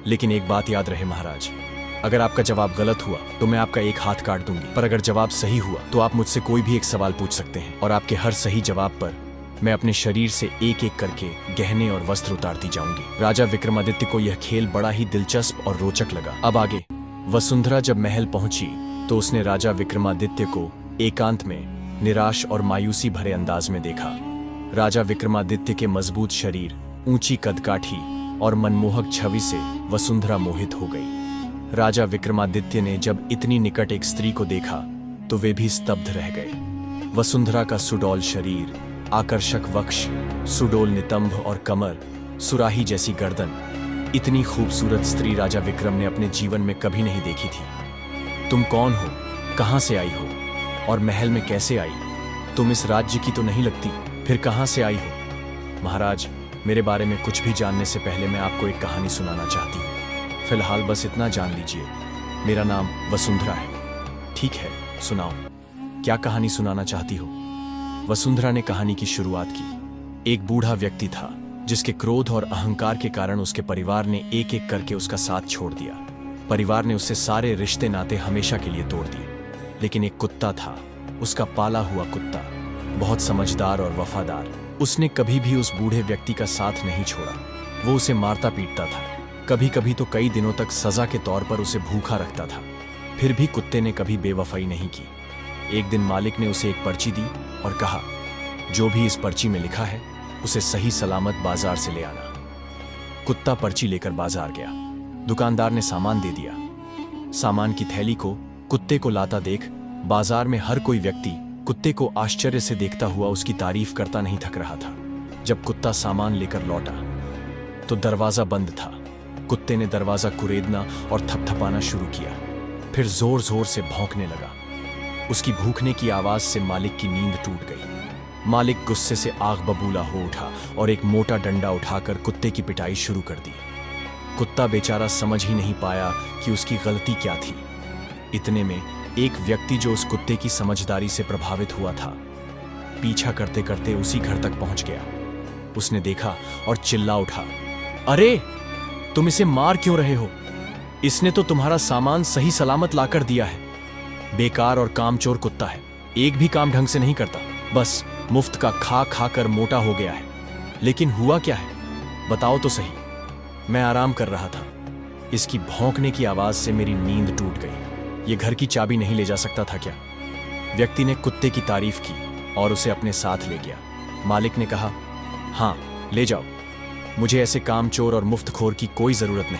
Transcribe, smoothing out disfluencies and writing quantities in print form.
लेकिन एक बात याद रहे महाराज, अगर आपका जवाब गलत हुआ तो मैं आपका एक हाथ काट दूंगी, पर अगर जवाब सही हुआ तो आप मुझसे कोई भी एक सवाल पूछ सकते हैं और आपके हर सही जवाब पर मैं अपने शरीर से एक एक करके गहने और वस्त्र उतारती जाऊंगी। राजा विक्रमादित्य को यह खेल बड़ा ही दिलचस्प और रोचक लगा। अब आगे। वसुंधरा जब महल पहुंची तो उसने राजा विक्रमादित्य को एकांत में निराश और मायूसी भरे अंदाज में देखा। राजा विक्रमादित्य के मजबूत शरीर, ऊंची कदकाठी और मनमोहक छवि से वसुंधरा मोहित हो गई। राजा विक्रमादित्य ने जब इतनी निकट एक स्त्री को देखा तो वे भी स्तब्ध रह गए। वसुंधरा का सुडौल शरीर, आकर्षक वक्ष, सुडौल नितंब और कमर, सुराही जैसी गर्दन, इतनी खूबसूरत स्त्री राजा विक्रम ने अपने जीवन में कभी नहीं देखी थी। तुम कौन हो, कहां से आई हो और महल में कैसे आई? तुम इस राज्य की तो नहीं लगती, फिर कहां से आई हो? महाराज, मेरे बारे में कुछ भी जानने से पहले मैं आपको एक कहानी सुनाना चाहती हूँ। फिलहाल बस इतना जान लीजिए, मेरा नाम वसुंधरा है। ठीक है, सुनाओ, क्या कहानी सुनाना चाहती हो? वसुंधरा ने कहानी की शुरुआत की। एक बूढ़ा व्यक्ति था जिसके क्रोध और अहंकार के कारण उसके परिवार ने एक एक करके उसका साथ छोड़ दिया। परिवार ने उससे सारे रिश्ते नाते हमेशा के लिए तोड़ दिए। लेकिन एक कुत्ता था, उसका पाला हुआ कुत्ता, बहुत समझदार और वफादार। उसने कभी भी उस बूढ़े व्यक्ति का साथ नहीं छोड़ा। वो उसे मारता पीटता था, कभी कभी तो कई दिनों तक सजा के तौर पर उसे भूखा रखता था। फिर भी कुत्ते ने कभी बेवफाई नहीं की। एक दिन मालिक ने उसे एक पर्ची दी और कहा, जो भी इस पर्ची में लिखा है उसे सही सलामत बाजार से ले आना। कुत्ता पर्ची लेकर बाजार गया। दुकानदार ने सामान दे दिया। सामान की थैली को कुत्ते को लाता देख बाजार में हर कोई व्यक्ति कुत्ते को आश्चर्य से देखता हुआ उसकी तारीफ करता नहीं थक रहा था। जब कुत्ता सामान लेकर लौटा तो दरवाजा बंद था। कुत्ते ने दरवाजा कुरेदना और थपथपाना शुरू किया, फिर जोर जोर से भौंकने लगा। उसकी भूखने की आवाज से मालिक की नींद टूट गई। मालिक गुस्से से आग बबूला हो उठा और एक मोटा डंडा उठाकर कुत्ते की पिटाई शुरू कर दी। कुत्ता बेचारा समझ ही नहीं पाया कि उसकी गलती क्या थी। इतने में एक व्यक्ति जो उस कुत्ते की समझदारी से प्रभावित हुआ था, पीछा करते करते उसी घर तक पहुंच गया। उसने देखा और चिल्ला उठा, अरे, तुम इसे मार क्यों रहे हो? इसने तो तुम्हारा सामान सही सलामत लाकर दिया है। बेकार और कामचोर कुत्ता है, एक भी काम ढंग से नहीं करता, बस मुफ्त का खा खा कर मोटा हो गया है। लेकिन हुआ क्या है, बताओ तो सही। मैं आराम कर रहा था, इसकी भौंकने की आवाज से मेरी नींद टूट गई। ये घर की चाबी नहीं ले जा सकता था क्या? व्यक्ति ने कुत्ते की तारीफ की और उसे अपने साथ ले गया। मालिक ने कहा, हाँ, ले जाओ, मुझे ऐसे कामचोर और मुफ्तखोर की कोई जरूरत नहीं।